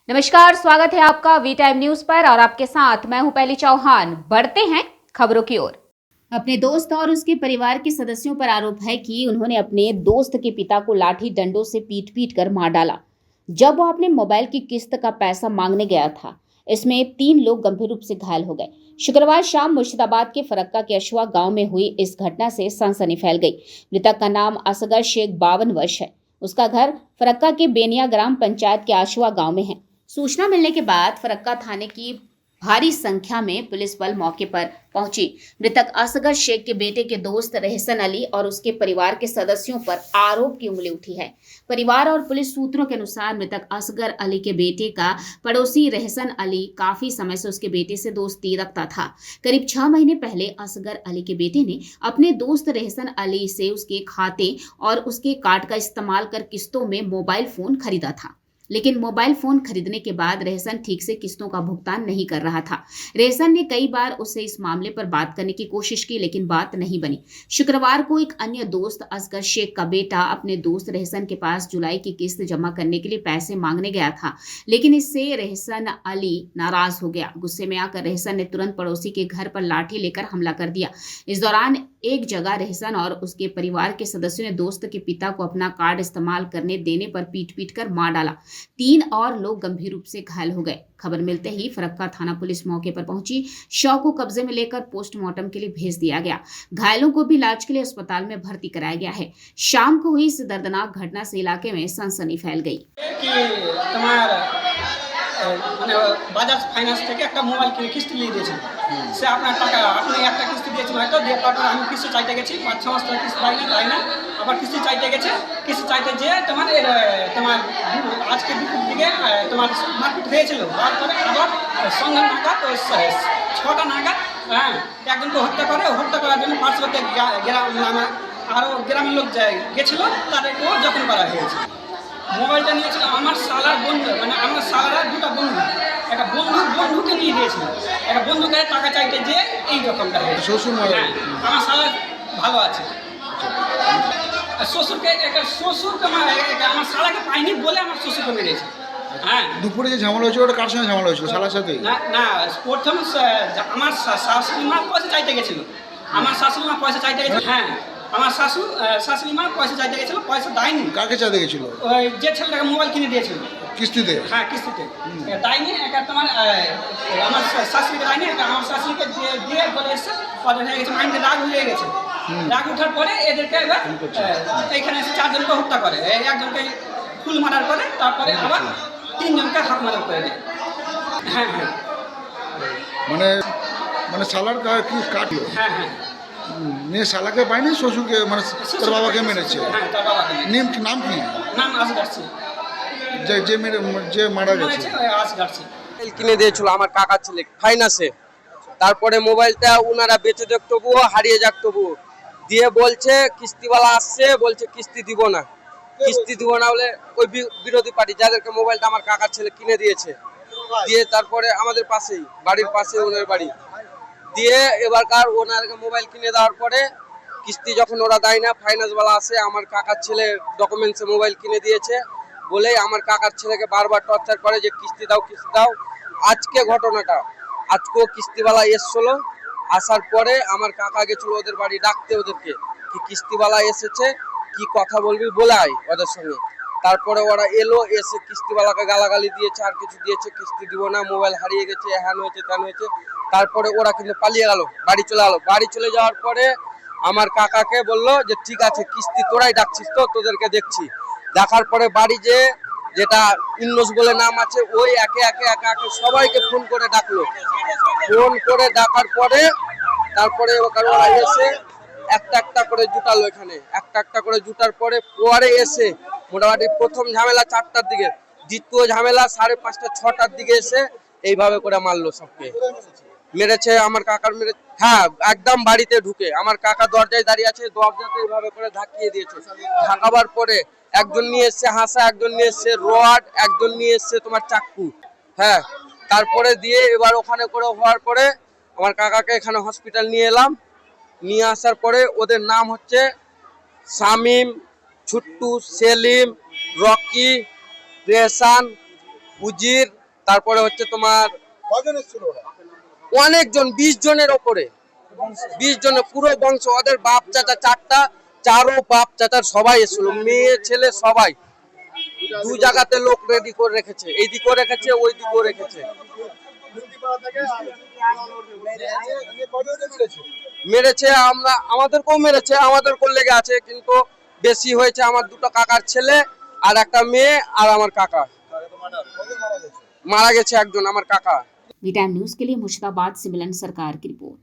नमस्कार, स्वागत है आपका वी टाइम न्यूज पर और आपके साथ मैं हूं पहली चौहान। बढ़ते हैं खबरों की ओर। अपने दोस्त और उसके परिवार के सदस्यों पर आरोप है कि उन्होंने अपने दोस्त के पिता को लाठी डंडों से पीट पीट कर मार डाला जब वो अपने मोबाइल की किस्त का पैसा मांगने गया था। इसमें 3 लोग गंभीर रूप से घायल हो गए। शुक्रवार शाम मुर्शिदाबाद के फरक्का के अशवा गांव में हुई इस घटना से सनसनी फैल गई। मृतक का नाम असगर शेख 52 वर्ष है। उसका घर फरक्का के बेनिया ग्राम पंचायत के अशवा गांव में है। सूचना मिलने के बाद फरक्का थाने की भारी संख्या में पुलिस बल मौके पर पहुंची। मृतक असगर शेख के बेटे के दोस्त रहसन अली और उसके परिवार के सदस्यों पर आरोप की उंगली उठी है। परिवार और पुलिस सूत्रों के अनुसार मृतक असगर अली के बेटे का पड़ोसी रहसन अली काफी समय से उसके बेटे से दोस्ती रखता था। करीब 6 महीने पहले असगर अली के बेटे ने अपने दोस्त रहसन अली से उसके खाते और उसके कार्ड का इस्तेमाल कर किस्तों में मोबाइल फोन खरीदा था, लेकिन मोबाइल फोन खरीदने के बाद रहसन ठीक से किस्तों का भुगतान नहीं कर रहा था। रहसन ने कई बार उससे इस मामले पर बात करने की कोशिश की, लेकिन बात नहीं बनी। शुक्रवार को एक अन्य दोस्त असगर शेख का बेटा अपने दोस्त रहसन के पास जुलाई की किस्त जमा करने के लिए पैसे मांगने गया था, लेकिन इससे रहसन अली नाराज हो गया। गुस्से में आकर रहसन ने तुरंत पड़ोसी के घर पर लाठी लेकर हमला कर दिया। इस दौरान एक जगह रहसन और उसके परिवार के सदस्यों ने दोस्त के पिता को अपना कार्ड इस्तेमाल करने देने पर पीट पीट कर मार डाला। 3 और लोग गंभीर रूप से घायल हो गए। खबर मिलते ही फरक्का थाना पुलिस मौके पर पहुंची। शव को कब्जे में लेकर पोस्टमार्टम के लिए भेज दिया गया। घायलों को भी इलाज के लिए अस्पताल में भर्ती कराया गया है। शाम को हुई इस दर्दनाक घटना से इलाके में सनसनी फैल गई। মানে বাজাজ ফাইন্যান্স থেকে একটা মোবাইল কিনে কিস্তি নিয়ে দিয়েছিল। সে আপনার টাকা আপনি একটা কিস্তি দিয়েছেন হয়তো, দিয়ে তারপর আমি কিস্তি চাইতে গেছি, 5-6 মাস ধরে কিস্তি পাই না, আবার কিস্তি চাইতে গেছে। কিস্তি চাইতে যেয়ে তোমার আজকে দুপুর দিকে তোমার মারপিট হয়েছিল। তারপরে আবার সন্ধ্যা নাগাদ 6টা নাগাদ একজনকে হত্যা করে। হত্যা করার জন্য পার্শ্ববর্তী গ্রাম আমার আরও গ্রামের লোক গেছিল, তাদেরকেও যত্ন করা হয়েছে। মোবাইলটা নিয়েছিল আমার শালার বন্ধু, মানে আমার শালারা 2টা বন্ধু, একটা বন্ধুকে নিয়ে দিয়েছিল। একটা বন্ধুকে টাকা চাইতে যে এই রকমটা হয়েছে। আমার শালা ভালো আছে। শ্বশুরকে আমার শালাকে পাইনি বলে আমার শ্বশুরকে মেরেছে। হ্যাঁ, দুপুরে যে ঝামেলা হয়েছিল ওটা কার সঙ্গে ঝামেলা হয়েছিল? শালার সাথে? না, প্রথম আমার শাশুড়ি মা পয়সা চাইতে গেছিল। আমার শাশুড়ি মা পয়সা চাইতে গেছিল। হ্যাঁ, আমার শাশুড়ি মা পয়সা চাইতে গেছিল, পয়সা দেয়নি। কাকে চাইতে গেছিল? ওই যে ছেলেটাকে মোবাইল কিনে দিয়েছিল কিস্তিতে। হ্যাঁ, কিস্তিতে দেয়নি। একটা তোমার আমার শাশুড়িকে দেয়নি, আমার শাশুড়িকে দিয়ে বলে এসছে, পরে হয়ে গেছে, মাইন্ডে রাগ হয়ে গেছে। রাগ ওঠার পরে এদেরকে এবার এখানে এসে 4 জনকে হত্যা করে। একজনকে ফুল মারার পরে তারপরে আবার 3 জনকে হাত মারার করে দেয়। হ্যাঁ, মানে শালার কি কাটলো? হ্যাঁ, মেয়ে শালাকে পায়নি, শ্বশুরকে মানে তোর বাবাকে মেরেছে। হ্যাঁ, তার বাবাকে নাম কি? নাম আসগারছি। যে মারা গেছে আসগারছি। মোবাইল কিনে দিয়েছিল আমার কাকার ছেলে ফাইন্যান্সে। তারপরে মোবাইলটা ওনারা বেঁচে যাক তবুও, হারিয়ে যাক তবুও, দিয়ে বলছে কিস্তিওয়ালা আসছে, বলছে কিস্তি দিব না বলে ওই বিরোধী পার্টি যাদেরকে মোবাইলটা আমার কাকার ছেলে কিনে দিয়েছে, দিয়ে তারপরে আমাদের পাশেই বাড়ির পাশে ওনার বাড়ি দিয়ে এবারকার ওনারকে মোবাইল কিনে দেওয়ার পরে কিস্তি যখন ওরা দেয় না, ফাইন্যান্সওয়ালা আসে, আমার কাকার ছেলে ডকুমেন্টসে মোবাইল কিনে দিয়েছে বলে আমার কাকার ছেলেকে বারবার টর্চার করে যে কিস্তি দাও। আজকে ঘটনাটা, আজকেও কিস্তিওয়ালা এসছিল। আসার পরে আমার কাকা গেছিল ওদের বাড়ি ডাকতে, ওদেরকে কি কিস্তিওয়ালা এসেছে, কি কথা বলবি বলে আয় ওদের সঙ্গে। তারপরে ওরা এলো, এসে কিস্তিওয়ালাকে গালাগালি দিয়েছে, আর কিছু দিয়েছে, কিস্তি দিব না, মোবাইল হারিয়ে গেছে, হ্যান হয়েছে ত্যান হয়েছে। তারপরে ওরা কিন্তু পালিয়ে গেল, বাড়ি চলে গেল। বাড়ি চলে যাওয়ার পরে আমার কাকাকে বললো যে ঠিক আছে, কিস্তি তোরাই ডাকছিস তো, তোদেরকে দেখছি। দেখার পরে বাড়ি যেটা ইন্নস বলে নাম আছে, ওই একে সবাইকে ফোন করে ডাকলো। ফোন করে ডাকার পরে তারপরে ওরা এসে একটা করে জুটালো। এখানে একটা করে জুটার পরে এসে মোটামুটি প্রথম ঝামেলা 4টার দিকে, দ্বিতীয় ঝামেলা 5:30-6টার দিকে এসে এইভাবে করে মারলো সবকে। মেরেছে আমার কাকার মেরেছে। হ্যাঁ, একদম বাড়িতে ঢুকে আমার কাকা দরজায় দাঁড়িয়ে আছে, দরজাতে এইভাবে করে ধাকিয়ে দিয়েছে। ধাকাবার পরে একজন নিয়ে এসছে হাসা, একজন নিয়ে এসছে রড, একজন নিয়ে এসছে তোমার চাকু। হ্যাঁ, তারপরে দিয়ে এবার ওখানে করে হওয়ার পরে আমার কাকাকে এখানে হসপিটাল নিয়ে এলাম। নিয়ে আসার পরে ওদের নাম হচ্ছে শামিম, ছুট্টু, সেলিম, রকি, রেহসান, উজির, তারপরে হচ্ছে তোমার কজন এসেছিল ওরা? অনেকজন, 20 জনের ওপরে, 20 জনের পুরো বংশ, ওদের বাপ চাচা চারটা, চারো বাপ চাচার সবাই এসেছিল, মেয়ে ছেলে সবাই। দু জায়গাতে লোক রেডি করে রেখেছে, এই দিকেও রেখেছে ওই দিকেও রেখেছে। মুক্তিপাড়া থেকে কজনকে মেরেছে? মেরেছে, আমাদেরকেও মেরেছে, আমাদেরকেও লেগে আছে, কিন্তু বেশি হয়েছে আমার দুটো কাকার ছেলে আর একটা মেয়ে আর আমার কাকা। কজন মারা গেছে? মারা গেছে একজন, আমার কাকা। वी टाइम न्यूज के लिए मुर्शिदाबाद से मिलन सरकार की रिपोर्ट।